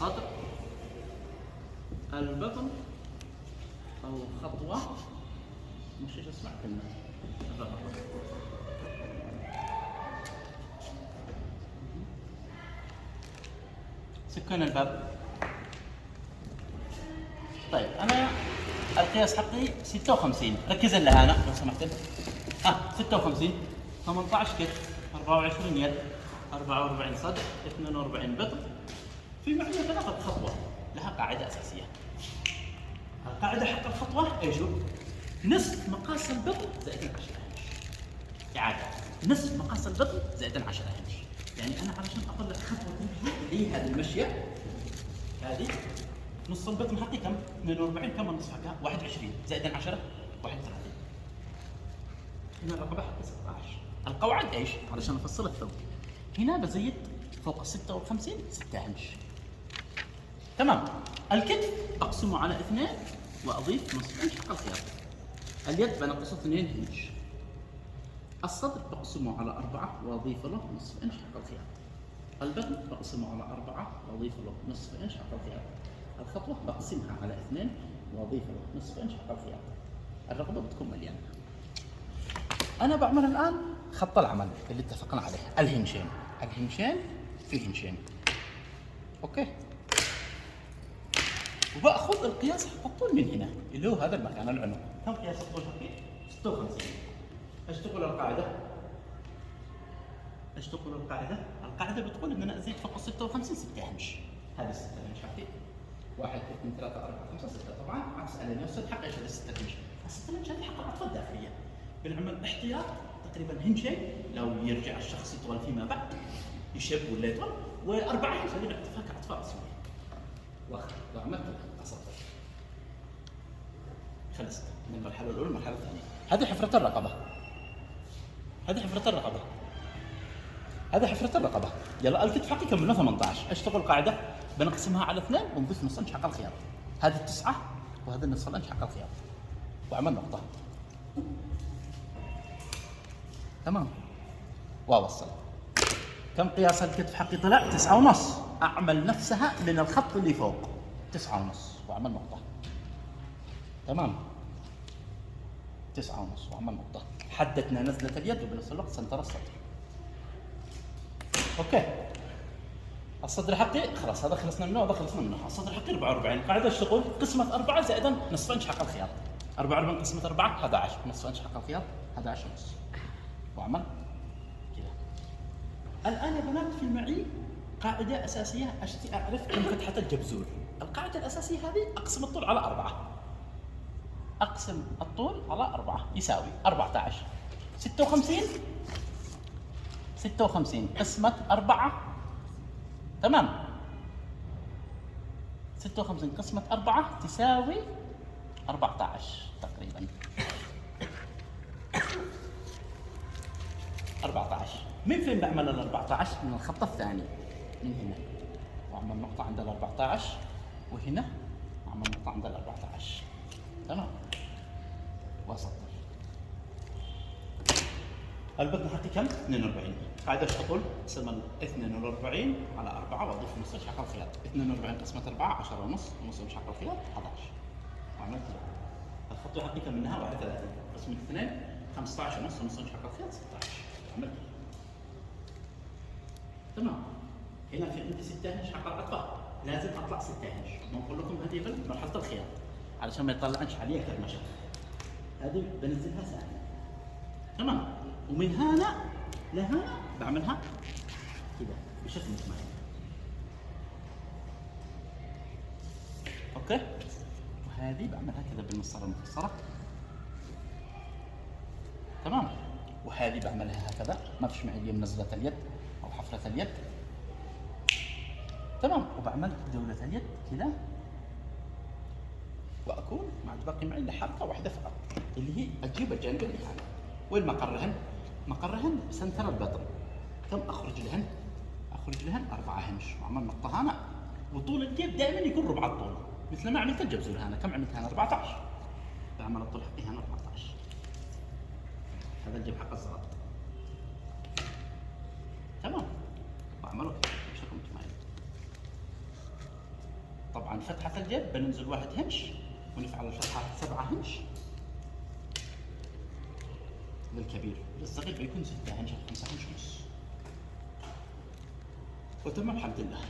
الصدر، البطن، الخطوة، مش ايش اسمع كلمة الرقبة. سكون الباب. طيب انا القياس حقي 56، ركز لها انا لو سمحت. 56 18 كتف، 24 يد، 44 صدر، 42 بطن، في معنا ثلاثة خطوة لها قاعدة أساسية. القاعدة حق الخطوة ايش هو؟ نصف مقاس البطن زائد 10 هنش. إعادة، نصف مقاس البطن زائد 10 هنش. يعني أنا علشان أطلع خطوة تمشي اللي هي هذه المشية هذه، نص البطن حقي كم؟ 42. كم النصف حقها؟ 21 زائد 10 31. هنا الرقبة حقي 16. القواعد ايش؟ علشان أفصل الثوب. هنا بزيد فوق 56 6 هنش. تمام. الكتف أقسمه على 2 وأضيف نصف إنش حق الخياط. اليد بنقصه 2 إنش. الصدر بقسمه على 4 وأضيف له نصف إنش حق الخياط. البطن بقسمه على 4 وأضيف له نصف إنش حق الخياط. الخطوة بقسمها على 2 وأضيف له نصف إنش حق الخياط. الرقبة بتكون مليانة. أنا بعمل الآن خط العمل اللي اتفقنا عليه، الهنشين. الهنشين في هنشين. أوكي. وباخذ القياس حق الطول من هنا اللي هو هذا المكان العنق. كم قياس الطول حقي؟ 56. ايش تقول القاعده؟ ايش تقول القاعده؟ القاعده بتقول ان انا ازيد فوق 56 6 هنش. هذه 6 هنش حقي. 1 2 3 4 5 6. طبعا عكس انا نفس الحق ايش 6 هنش. ال 6 هنش هذه حق الاطفال الداخليه. بنعمل احتياط تقريبا هنشين لو يرجع الشخص يطول فيما بعد يشب ولا يطول، واربع هنش هذه نعتبرها كاطفال اصليه. واخر لو عملت قصرت خلصت من المرحله الاولى. المرحله الثانيه هذه حفره الرقبه. هذه حفره الرقبه. هذه حفره الرقبه. يلا الكتف حقي كملنا 18. ايش تقول القاعده؟ بنقسمها على 2 ونضيف نص انش حق الخياط. هذه 9 وهذا نصف الانش حق الخياط. وعمل نقطه. تمام. واوصل. كم قياس الكتف حقي طلع؟ 9 ونص. اعمل نفسها من الخط اللي فوق 9 ونص واعمل نقطه. تمام. 9 ونص واعمل نقطة. حددنا نزلة اليد وبنفس الوقت سنتر الصدر. اوكي. الصدر حقي خلاص هذا خلصنا منه وهذا خلصنا منه. الصدر حقي 44. القاعدة ايش تقول؟ قسمة 4 زائدا نصف انش حق الخياط. 44 قسمة 4 11 نصف انش حق الخياط 11 ونص. واعمل كذا. الآن يا بنات في معي قاعدة أساسية أشتي أعرف كم فتحة الجبزور. القاعدة الأساسية هذه أقسم الطول على 4. أقسم الطول على 4 يساوي 14. 56 قسمة 4. تمام. 56 قسمة 4 تساوي 14 تقريبا. 14. من فين بعمل ال 14؟ من الخط الثاني من هنا. وأعمل نقطة عند ال 14 وهنا أعمل نقطة عند ال 14. تمام. واسطر. البطن حقي كم؟ 42. قاعدة ايش تقول؟ اقسم 42 على 4 واضيف نص انش حق الخياط. 42 قسمة 4 10 ونص، ونص انش حق الخياط 11. وعملت الخطوة حقي كم منها؟ 31. قسمة 2 15 ونص، ونص انش حق الخياط 16. عملت. تمام. هنا في عندي 6 انش حق الاطفال، لازم اطلع 6 انش. بنقول لكم هذه مرحلة الخياط علشان ما يطلعنش علي كرمشة. هذه بنزلها ثانية. تمام. ومن هنا لهنا بعملها كذا بشكل متماسك. اوكي. وهذه بعملها كذا بالمسطره المفصله. تمام. وهذه بعملها هكذا، ما فيش معي اليوم نزله اليد او حفره اليد. تمام. وبعمل جوله اليد كذا، واكون مع باقي معي الا حركه واحده فقط اللي هي اجيب الجانب اللي هذا. وين مقرهن؟ مقرهن سنتر البطن. كم اخرج لهن؟ اخرج لهن 4 هنش. واعمل نقطه هنا. وطول الجيب دائما يكون ربع الطول مثل ما عملت الجبزور هنا. كم عملت هنا؟ 14. بعمل الطول حقي هنا 14. هذا الجيب حق الزغط. تمام. واعمله بشكل متمايز. طبعا فتحة الجيب بننزل 1 هنش ونفعل الفتحة 7 هنش للكبير، للصغير بيكون 6 هنش أو 5 هنش ونص، وتمام الحمد لله.